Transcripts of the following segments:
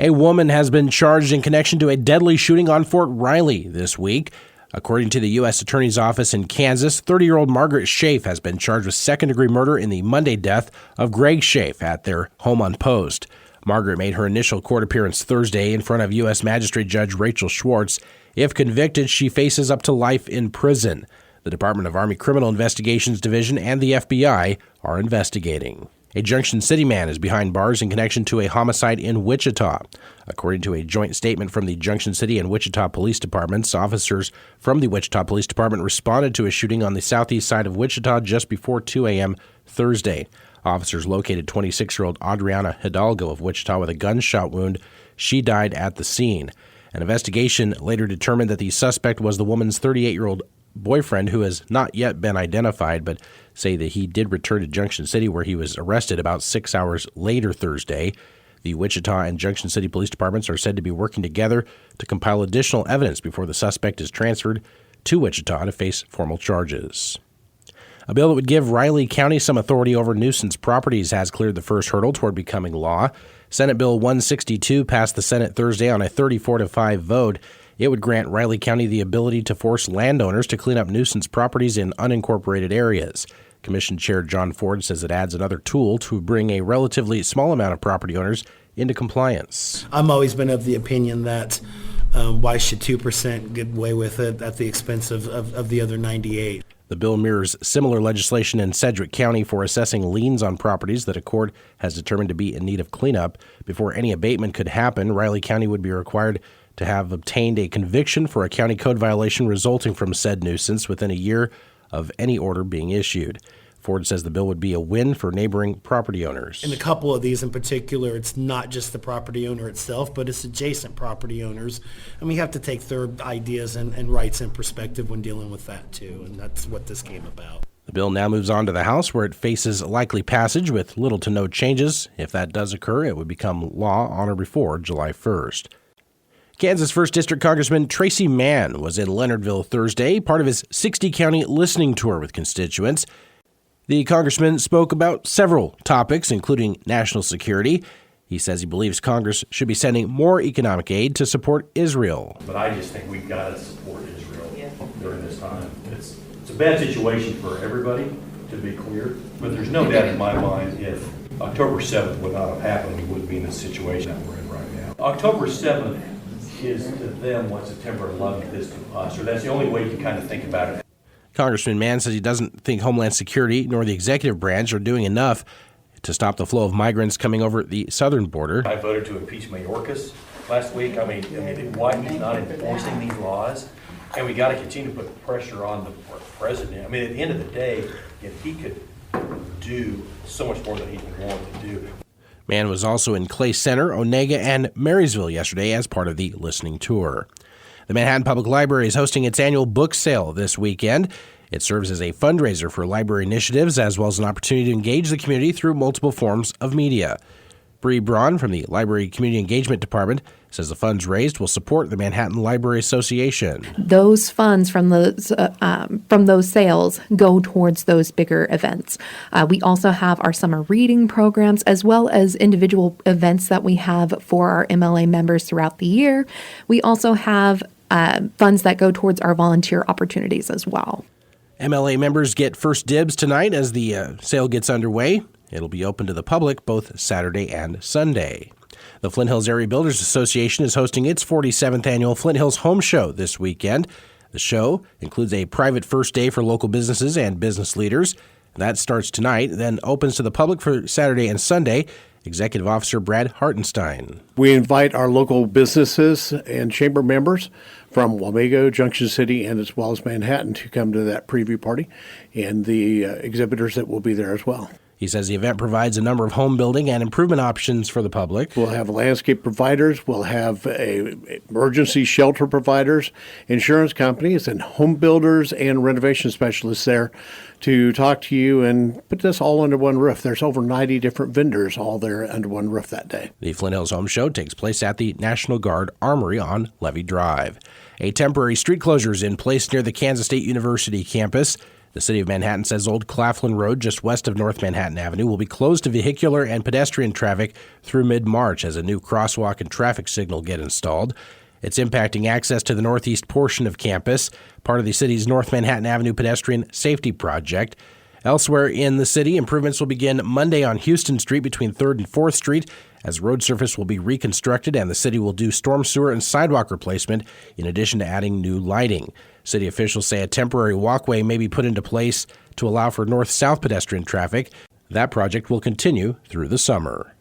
A woman has been charged in connection to a deadly shooting on Fort Riley this week. According to the U.S. Attorney's Office in Kansas, 30-year-old Margaret Schaaf has been charged with second-degree murder in the Monday death of Greg Schaaf at their home on Post. Margaret made her initial court appearance Thursday in front of U.S. Magistrate Judge Rachel Schwartz. If convicted, she faces up to life in prison. The Department of Army Criminal Investigations Division and the FBI are investigating. A Junction City man is behind bars in connection to a homicide in Wichita. According to a joint statement from the Junction City and Wichita Police Departments, officers from the Wichita Police Department responded to a shooting on the southeast side of Wichita just before 2 a.m. Thursday. Officers located 26-year-old Adriana Hidalgo of Wichita with a gunshot wound. She died at the scene. An investigation later determined that the suspect was the woman's 38-year-old boyfriend, who has not yet been identified, but say that he did return to Junction City, where he was arrested about 6 hours later Thursday. The Wichita and Junction City Police Departments are said to be working together to compile additional evidence before the suspect is transferred to Wichita to face formal charges. A bill that would give Riley County some authority over nuisance properties has cleared the first hurdle toward becoming law. Senate Bill 162 passed the Senate Thursday on a 34-5 vote. It would grant Riley County the ability to force landowners to clean up nuisance properties in unincorporated areas. Commission Chair John Ford says it adds another tool to bring a relatively small amount of property owners into compliance. I've always been of the opinion that why should 2% get away with it at the expense of the other 98? The bill mirrors similar legislation in Sedgwick County for assessing liens on properties that a court has determined to be in need of cleanup. Before any abatement could happen, Riley County would be required to have obtained a conviction for a county code violation resulting from said nuisance within a year of any order being issued. Ford says the bill would be a win for neighboring property owners. In a couple of these in particular, it's not just the property owner itself, but it's adjacent property owners. And we have to take their ideas and rights in perspective when dealing with that too, and that's what this came about. The bill now moves on to the House, where it faces likely passage with little to no changes. If that does occur, it would become law on or before July 1st. Kansas 1st District Congressman Tracy Mann was in Leonardville Thursday, part of his 60-county listening tour with constituents. The congressman spoke about several topics, including national security. He says he believes Congress should be sending more economic aid to support Israel. But I just think we've got to support Israel during this time. It's a bad situation for everybody, to be clear, but there's no doubt in my mind if October 7th would not have happened, we wouldn't be in the situation that we're in right now. October 7th is to them what September 11th is to us, or that's the only way you can kind of think about it. Congressman Mann says he doesn't think Homeland Security nor the executive branch are doing enough to stop the flow of migrants coming over the southern border. I voted to impeach Mayorkas last week. I mean, why he's not enforcing these laws, and we got to continue to put pressure on the president. I mean, at the end of the day, if he could do so much more than he's been willing to do. Mann was also in Clay Center, Onega, and Marysville yesterday as part of the listening tour. The Manhattan Public Library is hosting its annual book sale this weekend. It serves as a fundraiser for library initiatives as well as an opportunity to engage the community through multiple forms of media. Bree Braun from the Library Community Engagement Department says the funds raised will support the Manhattan Library Association. Those funds from those sales go towards those bigger events. We also have our summer reading programs as well as individual events that we have for our MLA members throughout the year. We also have funds that go towards our volunteer opportunities as well. MLA members get first dibs tonight as the sale gets underway. It'll be open to the public both Saturday and Sunday. The Flint Hills Area Builders Association is hosting its 47th annual Flint Hills Home Show this weekend. The show includes a private first day for local businesses and business leaders. That starts tonight, then opens to the public for Saturday and Sunday. Executive Officer Brad Hartenstein. We invite our local businesses and chamber members from Wamego, Junction City, and as well as Manhattan to come to that preview party, and the exhibitors that will be there as well. He says the event provides a number of home building and improvement options for the public. We'll have landscape providers, we'll have emergency shelter providers, insurance companies, and home builders and renovation specialists there to talk to you and put this all under one roof. There's over 90 different vendors all there under one roof that day. The Flint Hills Home Show takes place at the National Guard Armory on Levy Drive. A temporary street closure is in place near the Kansas State University campus. The City of Manhattan says Old Claflin Road, just west of North Manhattan Avenue, will be closed to vehicular and pedestrian traffic through mid-March as a new crosswalk and traffic signal get installed. It's impacting access to the northeast portion of campus, part of the city's North Manhattan Avenue pedestrian safety project. Elsewhere in the city, improvements will begin Monday on Houston Street between 3rd and 4th Street, as road surface will be reconstructed and the city will do storm sewer and sidewalk replacement in addition to adding new lighting. City officials say a temporary walkway may be put into place to allow for north-south pedestrian traffic. That project will continue through the summer.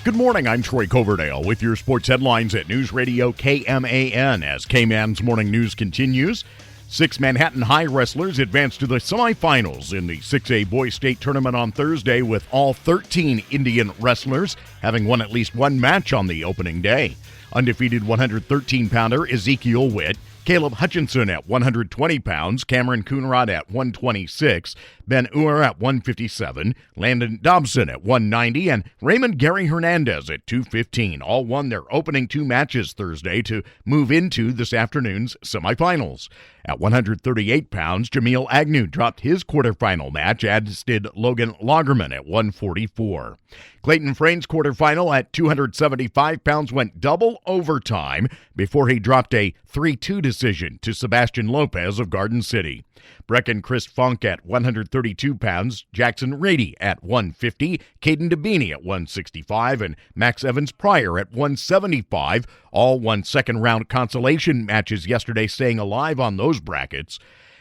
Good morning, I'm Troy Coverdale with your sports headlines at News Radio KMAN. As KMAN's morning news continues, 6 Manhattan High wrestlers advanced to the semifinals in the 6A Boys State Tournament on Thursday, with all 13 Indian wrestlers having won at least one match on the opening day. Undefeated 113-pounder Ezekiel Witt, Caleb Hutchinson at 120 pounds, Cameron Coonrod at 126, Ben Uhr at 157, Landon Dobson at 190, and Raymond Gary Hernandez at 215. All won their opening 2 matches Thursday to move into this afternoon's semifinals. At 138 pounds, Jameel Agnew dropped his quarterfinal match, as did Logan Lagerman at 144. Clayton Frane's quarterfinal at 275 pounds went double overtime before he dropped a 3-2 decision to Sebastian Lopez of Garden City. Brecken Chris Funk at 132 pounds, Jackson Rady at 150, Caden Dabini at 165, and Max Evans Pryor at 175. All won second-round consolation matches yesterday, staying alive on those brackets.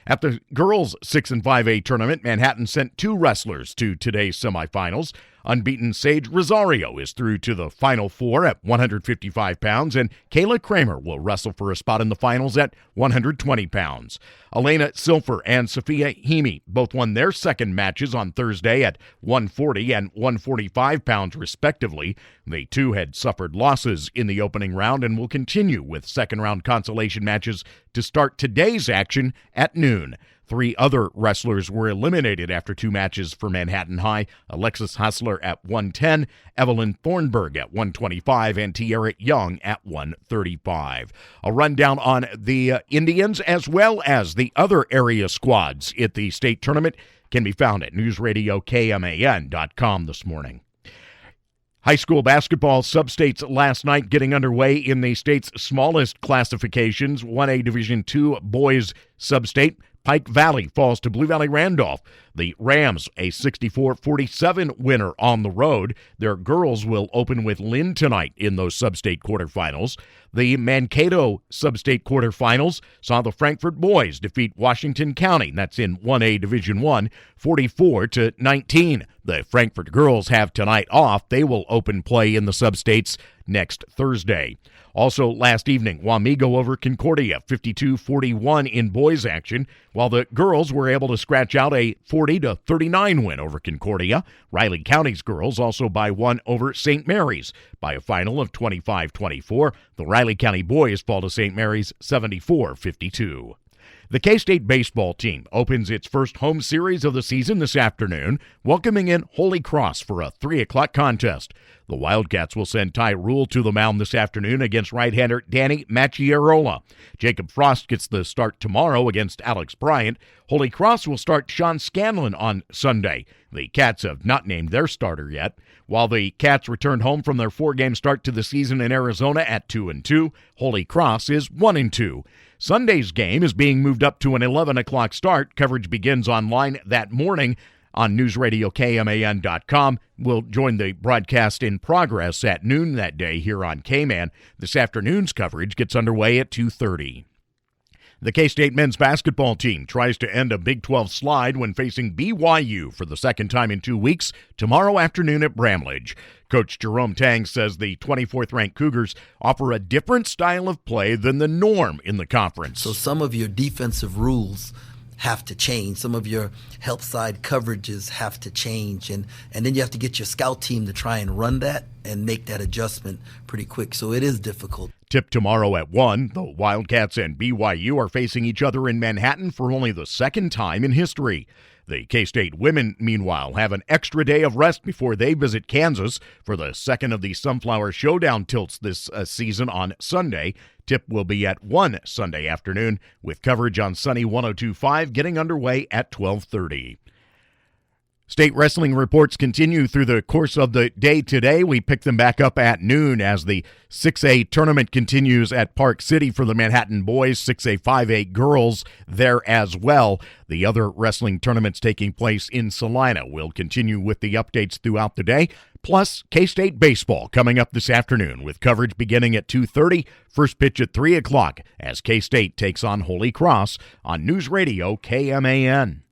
At the girls' 6 and 5A tournament, Manhattan sent 2 wrestlers to today's semifinals. Unbeaten Sage Rosario is through to the Final Four at 155 pounds, and Kayla Kramer will wrestle for a spot in the finals at 120 pounds. Elena Silfer and Sophia Hemi both won their second matches on Thursday at 140 and 145 pounds respectively. They too had suffered losses in the opening round and will continue with second-round consolation matches to start today's action at noon. 3 other wrestlers were eliminated after 2 matches for Manhattan High. Alexis Hassler at 110, Evelyn Thornburg at 125, and Tierra Young at 135. A rundown on the Indians as well as the other area squads at the state tournament can be found at newsradiokman.com this morning. High school basketball sub-states last night getting underway in the state's smallest classifications. 1A Division II boys sub-state. Pike Valley falls to Blue Valley Randolph. The Rams, a 64-47 winner on the road. Their girls will open with Lynn tonight in those sub-state quarterfinals. The Mankato sub-state quarterfinals saw the Frankfort boys defeat Washington County. That's in 1A Division I, 44-19. The Frankfort girls have tonight off. They will open play in the sub-states next Thursday. Also last evening, Wamego over Concordia, 52-41 in boys action, while the girls were able to scratch out a 40-39 win over Concordia. Riley County's girls also by 1 over St. Mary's by a final of 25-24. The Riley County boys fall to St. Mary's 74-52. The K-State baseball team opens its first home series of the season this afternoon, welcoming in Holy Cross for a 3 o'clock contest. The Wildcats will send Ty Rule to the mound this afternoon against right-hander Danny Macchiarola. Jacob Frost gets the start tomorrow against Alex Bryant. Holy Cross will start Sean Scanlon on Sunday. The Cats have not named their starter yet. While the Cats returned home from their 4-game start to the season in Arizona at 2-2, Holy Cross is 1-2. Sunday's game is being moved up to an 11 o'clock start. Coverage begins online that morning on newsradiokman.com. We'll join the broadcast in progress at noon that day here on KMAN. This afternoon's coverage gets underway at 2:30. The K-State men's basketball team tries to end a Big 12 slide when facing BYU for the second time in 2 weeks tomorrow afternoon at Bramlage. Coach Jerome Tang says the 24th-ranked Cougars offer a different style of play than the norm in the conference. So some of your defensive rules have to change. Some of your help side coverages have to change. And then you have to get your scout team to try and run that and make that adjustment pretty quick. So it is difficult. Tip tomorrow at 1. The Wildcats and BYU are facing each other in Manhattan for only the second time in history. The K-State women, meanwhile, have an extra day of rest before they visit Kansas for the second of the Sunflower Showdown tilts this season on Sunday. Tip will be at 1 Sunday afternoon, with coverage on Sunny 102.5 getting underway at 12:30. State wrestling reports continue through the course of the day today. We pick them back up at noon as the 6A tournament continues at Park City for the Manhattan boys, 6A 5A girls there as well. The other wrestling tournaments taking place in Salina will continue with the updates throughout the day. Plus, K-State baseball coming up this afternoon with coverage beginning at 2:30, first pitch at 3 o'clock as K-State takes on Holy Cross on News Radio KMAN.